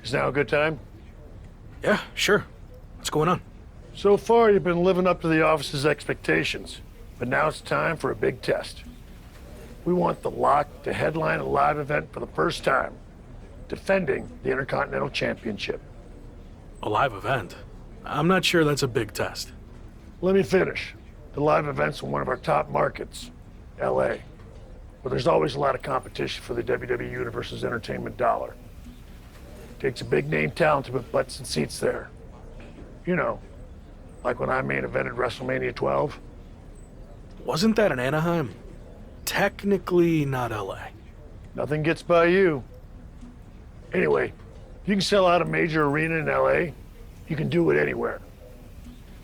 Is now a good time? Yeah, sure. What's going on? So far, you've been living up to the office's expectations, but now it's time for a big test. We want The Lock to headline a live event for the first time, defending the Intercontinental Championship. A live event? I'm not sure that's a big test. Let me finish. The live event's in one of our top markets, LA, where there's always a lot of competition for the WWE Universe's entertainment dollar. Takes a big name talent to put butts and seats there. You know, like when I main evented WrestleMania 12. Wasn't that in Anaheim? Technically not LA. Nothing gets by you. Anyway, if you can sell out a major arena in LA, you can do it anywhere,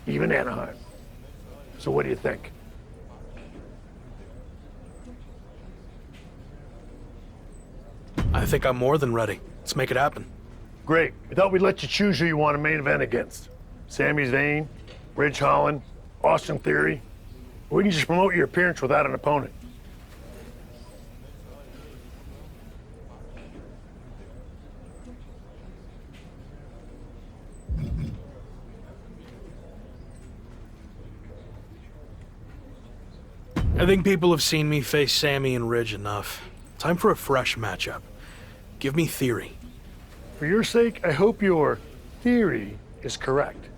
even Anaheim. So what do you think? I think I'm more than ready. Let's make it happen. Great. We thought we'd let you choose who you want to main event against. Sami Zayn, Ridge Holland, Austin Theory. Or we can just promote your appearance without an opponent. I think people have seen me face Sammy and Ridge enough. Time for a fresh matchup. Give me Theory. For your sake, I hope your theory is correct.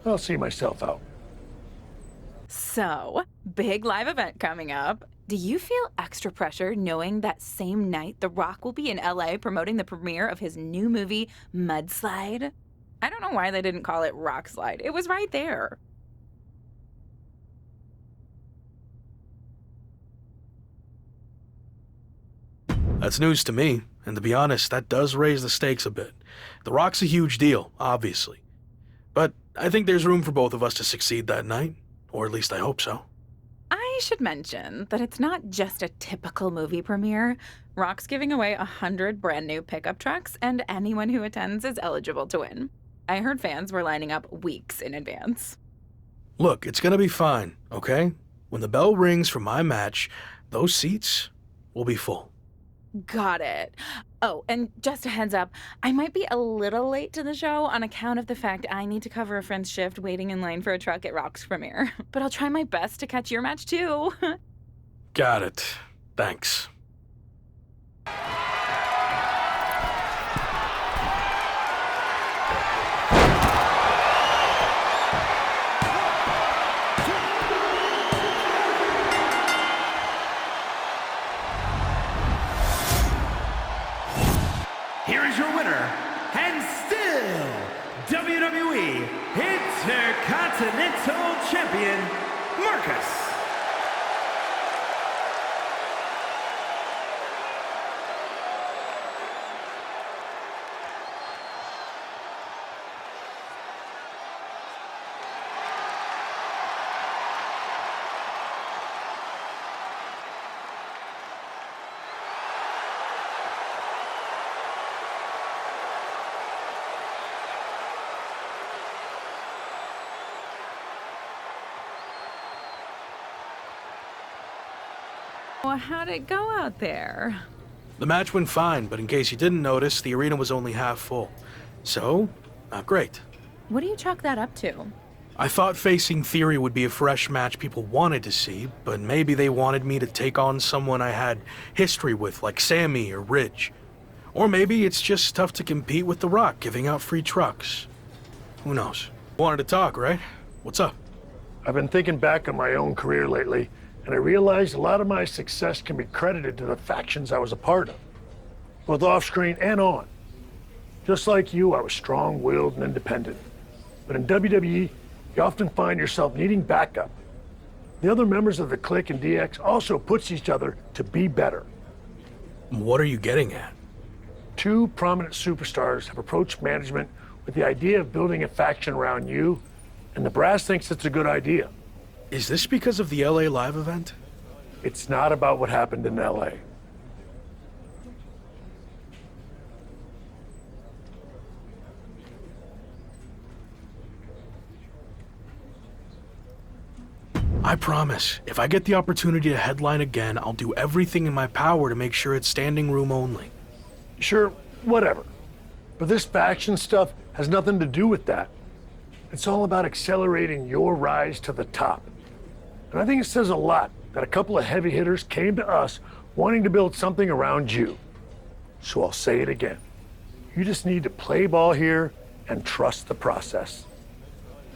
I'll see myself out. So, big live event coming up. Do you feel extra pressure knowing that same night The Rock will be in LA promoting the premiere of his new movie, Mudslide? I don't know why they didn't call it Rockslide. It was right there. That's news to me, and to be honest, that does raise the stakes a bit. The Rock's a huge deal, obviously. But I think there's room for both of us to succeed that night, or at least I hope so. I should mention that it's not just a typical movie premiere. Rock's giving away 100 brand new pickup trucks, and anyone who attends is eligible to win. I heard fans were lining up weeks in advance. Look, it's gonna be fine, okay? When the bell rings for my match, those seats will be full. Got it. Oh, and just a heads up, I might be a little late to the show on account of the fact I need to cover a friend's shift waiting in line for a truck at Rock's premiere. But I'll try my best to catch your match too. Got it. Thanks. Here is your winner, and still WWE Intercontinental Champion, Marcus. Well, how'd it go out there? The match went fine, but in case you didn't notice, the arena was only half full. So, not great. What do you chalk that up to? I thought facing Theory would be a fresh match people wanted to see, but maybe they wanted me to take on someone I had history with, like Sammy or Ridge. Or maybe it's just tough to compete with The Rock giving out free trucks. Who knows? Wanted to talk, right? What's up? I've been thinking back on my own career lately, and I realized a lot of my success can be credited to the factions I was a part of, both off-screen and on. Just like you, I was strong-willed and independent. But in WWE, you often find yourself needing backup. The other members of the Clique and DX also push each other to be better. What are you getting at? Two prominent superstars have approached management with the idea of building a faction around you, and the brass thinks it's a good idea. Is this because of the LA Live event? It's not about what happened in LA. I promise, if I get the opportunity to headline again, I'll do everything in my power to make sure it's standing room only. Sure, whatever. But this faction stuff has nothing to do with that. It's all about accelerating your rise to the top. And I think it says a lot that a couple of heavy hitters came to us wanting to build something around you. So I'll say it again. You just need to play ball here and trust the process.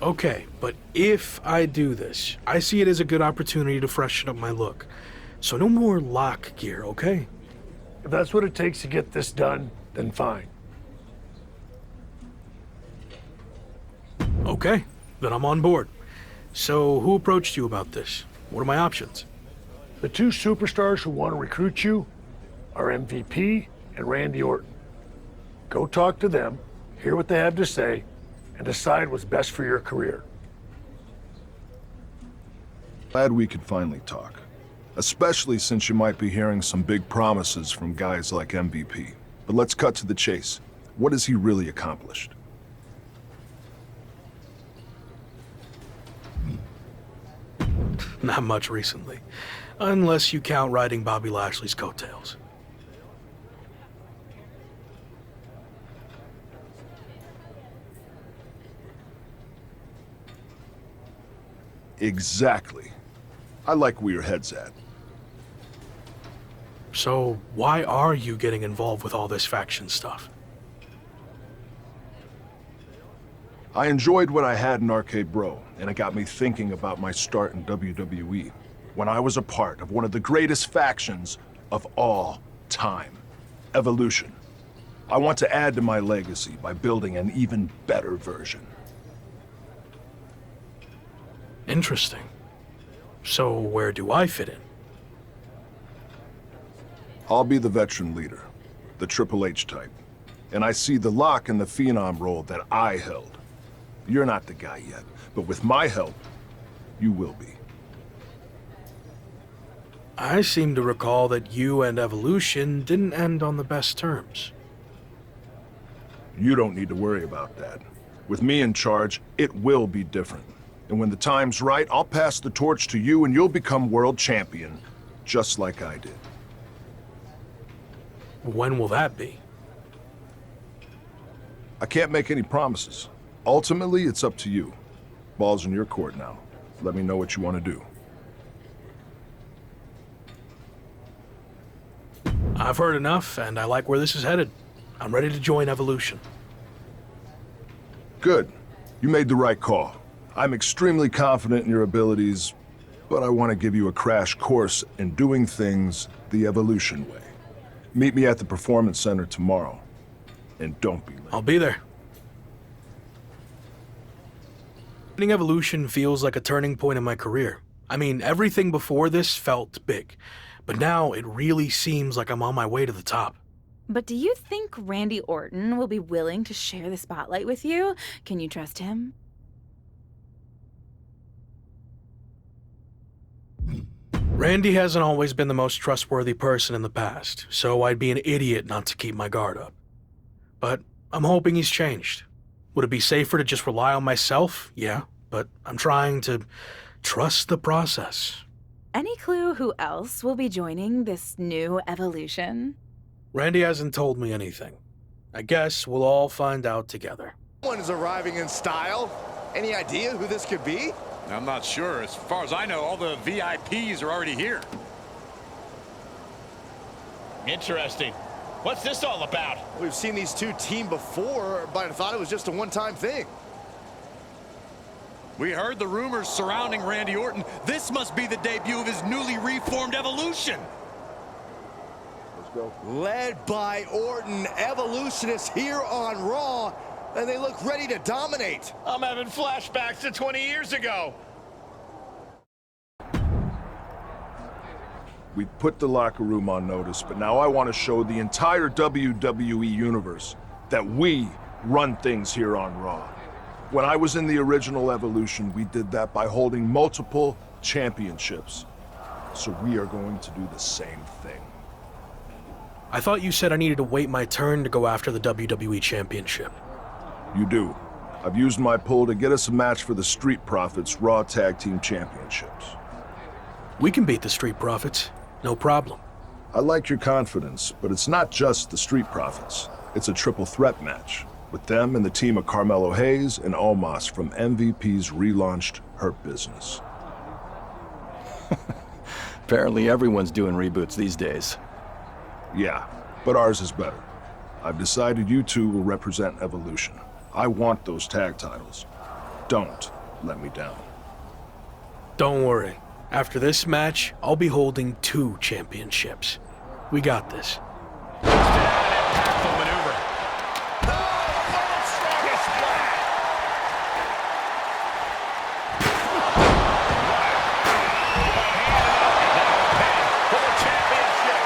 Okay, but if I do this, I see it as a good opportunity to freshen up my look. So no more lock gear, okay? If that's what it takes to get this done, then fine. Okay, then I'm on board. So who approached you about this? What are my options? The two superstars who want to recruit you are MVP and Randy Orton. Go talk to them, hear what they have to say, and decide what's best for your career. Glad we could finally talk. Especially since you might be hearing some big promises from guys like MVP. But let's cut to the chase. What has he really accomplished? Not much recently. Unless you count riding Bobby Lashley's coattails. Exactly. I like where your head's at. So why are you getting involved with all this faction stuff? I enjoyed what I had in Arcade Bro, and it got me thinking about my start in WWE, when I was a part of one of the greatest factions of all time, Evolution. I want to add to my legacy by building an even better version. Interesting. So where do I fit in? I'll be the veteran leader, the Triple H type, and I see the Lock and the Phenom role that I held. You're not the guy yet, but with my help, you will be. I seem to recall that you and Evolution didn't end on the best terms. You don't need to worry about that. With me in charge, it will be different. And when the time's right, I'll pass the torch to you and you'll become world champion, just like I did. When will that be? I can't make any promises. Ultimately, it's up to you. Ball's in your court now. Let me know what you want to do. I've heard enough, and I like where this is headed. I'm ready to join Evolution. Good. You made the right call. I'm extremely confident in your abilities, but I want to give you a crash course in doing things the Evolution way. Meet me at the Performance Center tomorrow. And don't be late. I'll be there. Joining Evolution feels like a turning point in my career. I mean, everything before this felt big, but now it really seems like I'm on my way to the top. But do you think Randy Orton will be willing to share the spotlight with you? Can you trust him? Randy hasn't always been the most trustworthy person in the past, so I'd be an idiot not to keep my guard up. But I'm hoping he's changed. Would it be safer to just rely on myself? Yeah, but I'm trying to trust the process. Any clue who else will be joining this new Evolution? Randy hasn't told me anything. I guess we'll all find out together. Someone is arriving in style. Any idea who this could be? I'm not sure. As far as I know, all the VIPs are already here. Interesting. What's this all about? We've seen these two team before, but I thought it was just a one-time thing. We heard the rumors surrounding Randy Orton. This must be the debut of his newly reformed Evolution. Let's go. Led by Orton, Evolution is here on Raw, and they look ready to dominate. I'm having flashbacks to 20 years ago. We put the locker room on notice, but now I want to show the entire WWE universe that we run things here on Raw. When I was in the original Evolution, we did that by holding multiple championships. So we are going to do the same thing. I thought you said I needed to wait my turn to go after the WWE Championship. You do. I've used my pull to get us a match for the Street Profits Raw Tag Team Championships. We can beat the Street Profits. No problem. I like your confidence, but it's not just the Street Profits. It's a triple threat match, with them and the team of Carmelo Hayes and Omos from MVP's relaunched Hurt Business. Apparently everyone's doing reboots these days. Yeah, but ours is better. I've decided you two will represent Evolution. I want those tag titles. Don't let me down. Don't worry. After this match, I'll be holding 2 championships. We got this. Impactful maneuver. World's strongest splash. For the championship.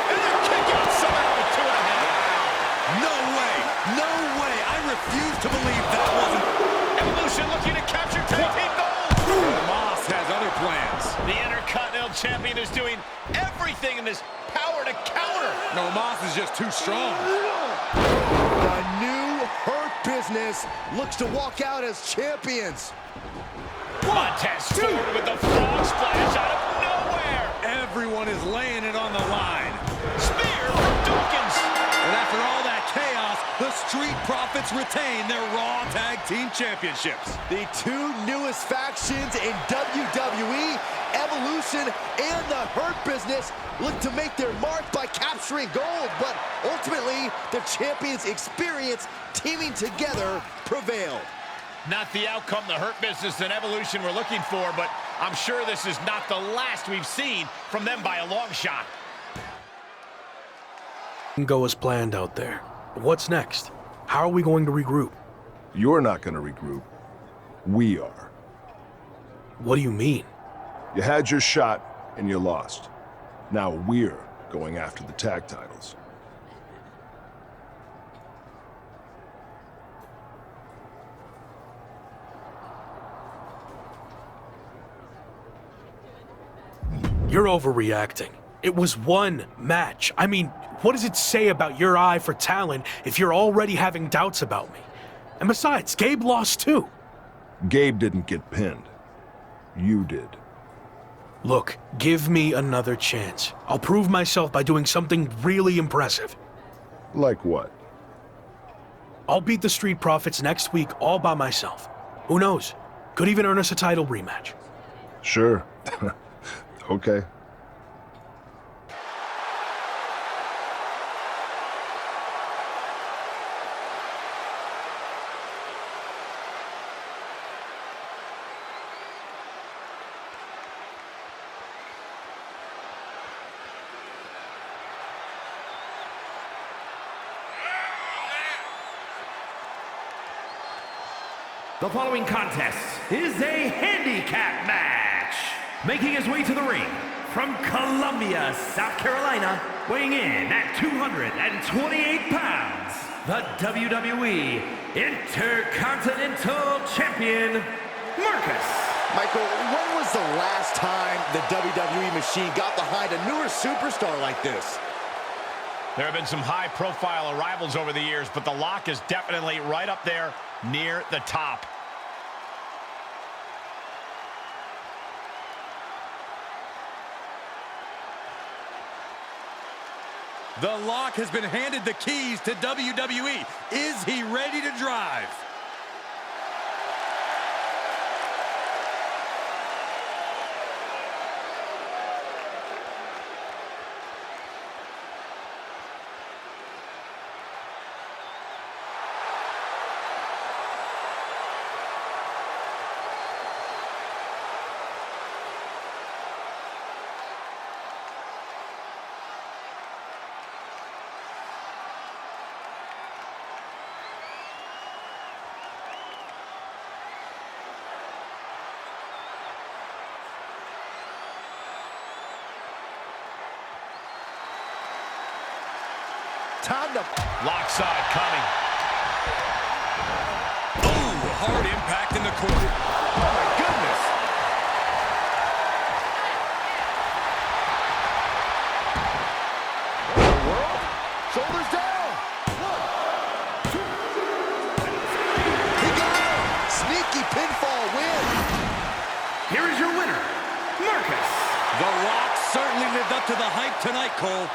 And a kick out somehow with 2.5. No way! No way! I refuse to believe that wasn't... Evolution looking to capture tag team gold. Moss has other plans. The Intercontinental Champion is doing everything in his power to counter. No, Moss is just too strong. The new Hurt Business looks to walk out as champions. Montez Ford with the frog splash out of nowhere. Everyone is laying it on the line. Spear from Dawkins. And after all that chaos, the Street Profits retain their Raw Tag Team Championships. The 2 newest factions in WWE, Evolution and the Hurt Business, look to make their mark by capturing gold, but ultimately, the champions' experience teaming together prevailed. Not the outcome the Hurt Business and Evolution were looking for, but I'm sure this is not the last we've seen from them by a long shot. Go as planned out there. What's next? How are we going to regroup? You're not going to regroup. We are. What do you mean? You had your shot, and you lost. Now we're going after the tag titles. You're overreacting. It was 1 match. I mean, what does it say about your eye for talent if you're already having doubts about me? And besides, Gabe lost too. Gabe didn't get pinned. You did. Look, give me another chance. I'll prove myself by doing something really impressive. Like what? I'll beat the Street Profits next week all by myself. Who knows? Could even earn us a title rematch. Sure. Okay. The following contest is a handicap match. Making his way to the ring from Columbia, South Carolina, weighing in at 228 pounds, the WWE Intercontinental Champion, Marcus. Michael, when was the last time the WWE Machine got behind a newer superstar like this? There have been some high-profile arrivals over the years, but The Lock is definitely right up there near the top. The Lock has been handed the keys to WWE. Is he ready to drive? Time to... Lock side coming. Ooh, hard impact in the corner. Oh, my goodness. The world? Shoulders down. 1, 2. He got him. Sneaky pinfall win. Here is your winner, Marcus. The Rock certainly lived up to the hype tonight, Cole.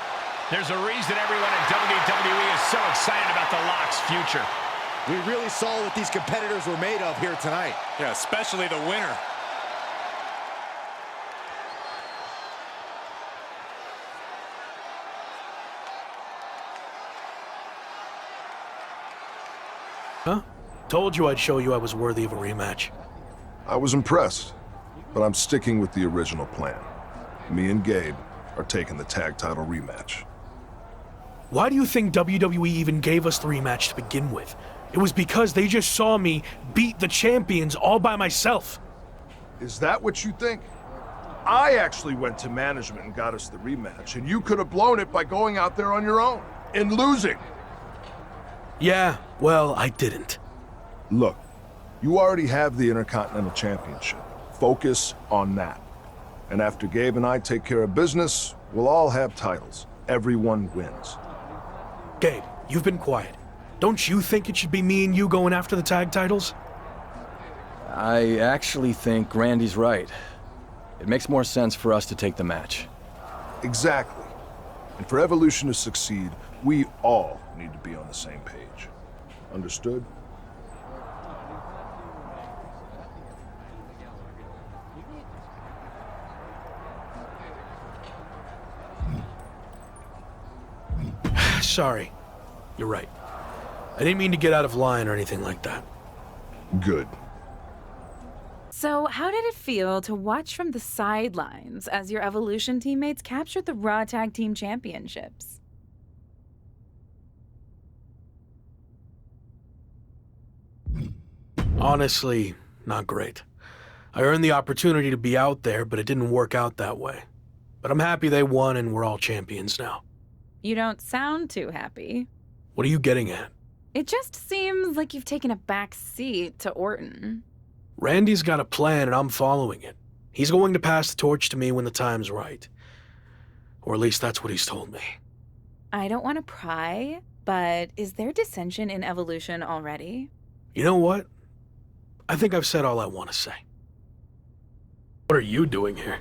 There's a reason everyone in WWE is so excited about The Lock's future. We really saw what these competitors were made of here tonight. Yeah, especially the winner. Huh? Told you I'd show you I was worthy of a rematch. I was impressed, but I'm sticking with the original plan. Me and Gabe are taking the tag title rematch. Why do you think WWE even gave us the rematch to begin with? It was because they just saw me beat the champions all by myself. Is that what you think? I actually went to management and got us the rematch, and you could have blown it by going out there on your own and losing. Yeah, well, I didn't. Look, you already have the Intercontinental Championship. Focus on that. And after Gabe and I take care of business, we'll all have titles. Everyone wins. Gabe, you've been quiet. Don't you think it should be me and you going after the tag titles? I actually think Randy's right. It makes more sense for us to take the match. Exactly. And for Evolution to succeed, we all need to be on the same page. Understood? Sorry. You're right. I didn't mean to get out of line or anything like that. Good. So, how did it feel to watch from the sidelines as your Evolution teammates captured the Raw Tag Team Championships? Honestly, not great. I earned the opportunity to be out there, but it didn't work out that way. But I'm happy they won and we're all champions now. You don't sound too happy. What are you getting at? It just seems like you've taken a back seat to Orton. Randy's got a plan and I'm following it. He's going to pass the torch to me when the time's right. Or at least that's what he's told me. I don't want to pry, but is there dissension in Evolution already? You know what? I think I've said all I want to say. What are you doing here?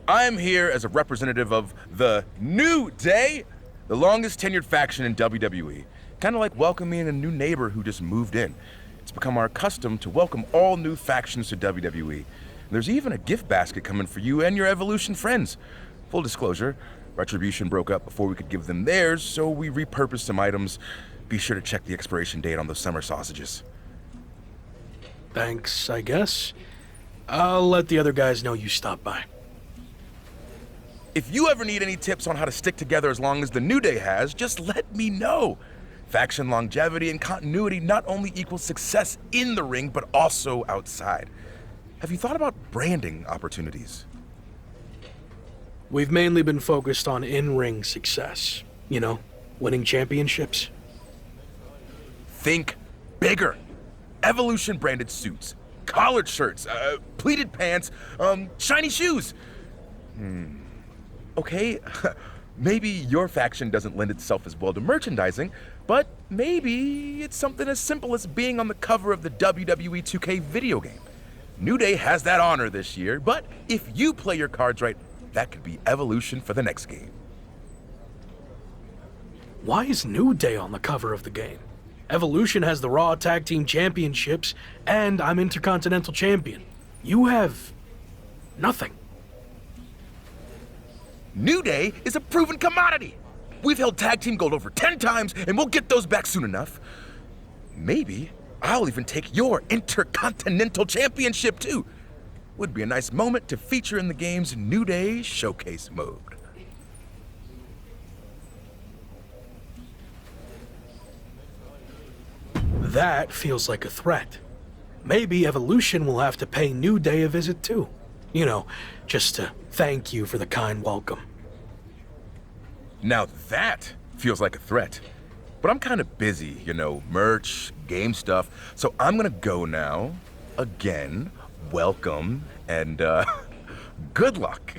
I'm here as a representative of the New Day, the longest tenured faction in WWE. Kind of like welcoming a new neighbor who just moved in. It's become our custom to welcome all new factions to WWE. There's even a gift basket coming for you and your Evolution friends. Full disclosure, Retribution broke up before we could give them theirs, so we repurposed some items. Be sure to check the expiration date on those summer sausages. Thanks, I guess. I'll let the other guys know you stopped by. If you ever need any tips on how to stick together as long as the New Day has, just let me know. Faction longevity and continuity not only equals success in the ring, but also outside. Have you thought about branding opportunities? We've mainly been focused on in-ring success. You know, winning championships. Think bigger. Evolution branded suits, collared shirts, pleated pants, shiny shoes. Okay, maybe your faction doesn't lend itself as well to merchandising, but maybe it's something as simple as being on the cover of the WWE 2K video game. New Day has that honor this year, but if you play your cards right, that could be Evolution for the next game. Why is New Day on the cover of the game? Evolution has the Raw Tag Team Championships, and I'm Intercontinental Champion. You have nothing. New Day is a proven commodity. We've held tag team gold over 10 times, and we'll get those back soon enough. Maybe I'll even take your Intercontinental Championship too. Would be a nice moment to feature in the game's New Day Showcase mode. That feels like a threat. Maybe Evolution will have to pay New Day a visit too. You know, just to thank you for the kind welcome. Now that feels like a threat. But I'm kind of busy, you know, merch, game stuff. So I'm gonna go now. Again, welcome, and good luck.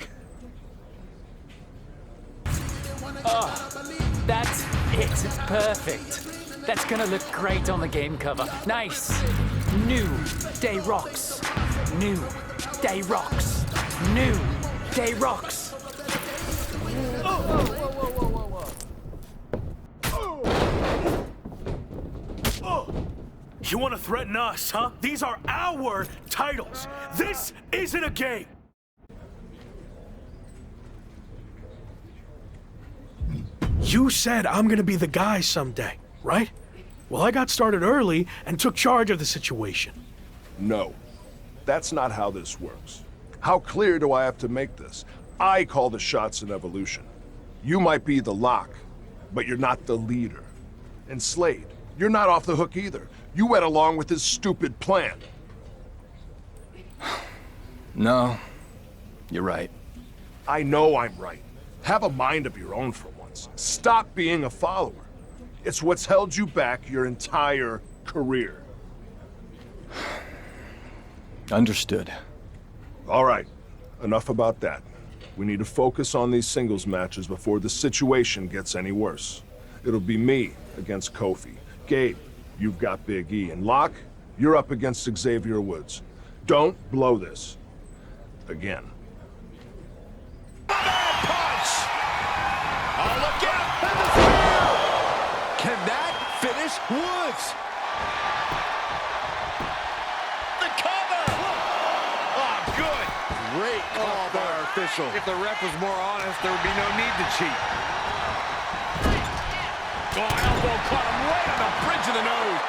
That's it. It's perfect. That's gonna look great on the game cover. Nice. New Day rocks. New Day rocks. New Day rocks. You want to threaten us, huh? These are our titles. This isn't a game. You said I'm gonna be the guy someday, right? Well, I got started early and took charge of the situation. No, that's not how this works. How clear do I have to make this? I call the shots in Evolution. You might be the lock, but you're not the leader. And Slade, you're not off the hook either. You went along with his stupid plan. No, you're right. I know I'm right. Have a mind of your own for once. Stop being a follower. It's what's held you back your entire career. Understood. All right, enough about that. We need to focus on these singles matches before the situation gets any worse. It'll be me against Kofi. Gabe, you've got Big E. And Locke, you're up against Xavier Woods. Don't blow this. Again. Punch! Oh, look out! Can that finish Woods? The cover! Oh, good. Great call by our official. If the ref was more honest, there would be no need to cheat. Oh, elbow caught him right on the bridge of the nose.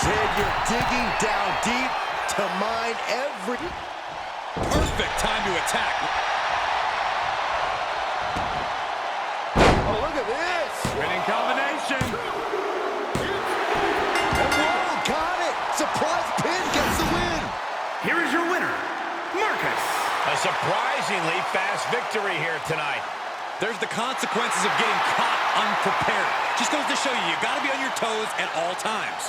Xavier digging down deep to mine every... Perfect time to attack. Oh, look at this! Winning combination. And Whoa, got it! Surprise pin gets the win! Here is your winner, Marcus. A surprisingly fast victory here tonight. There's the consequences of getting caught unprepared. Just goes to show you, you gotta be on your toes at all times.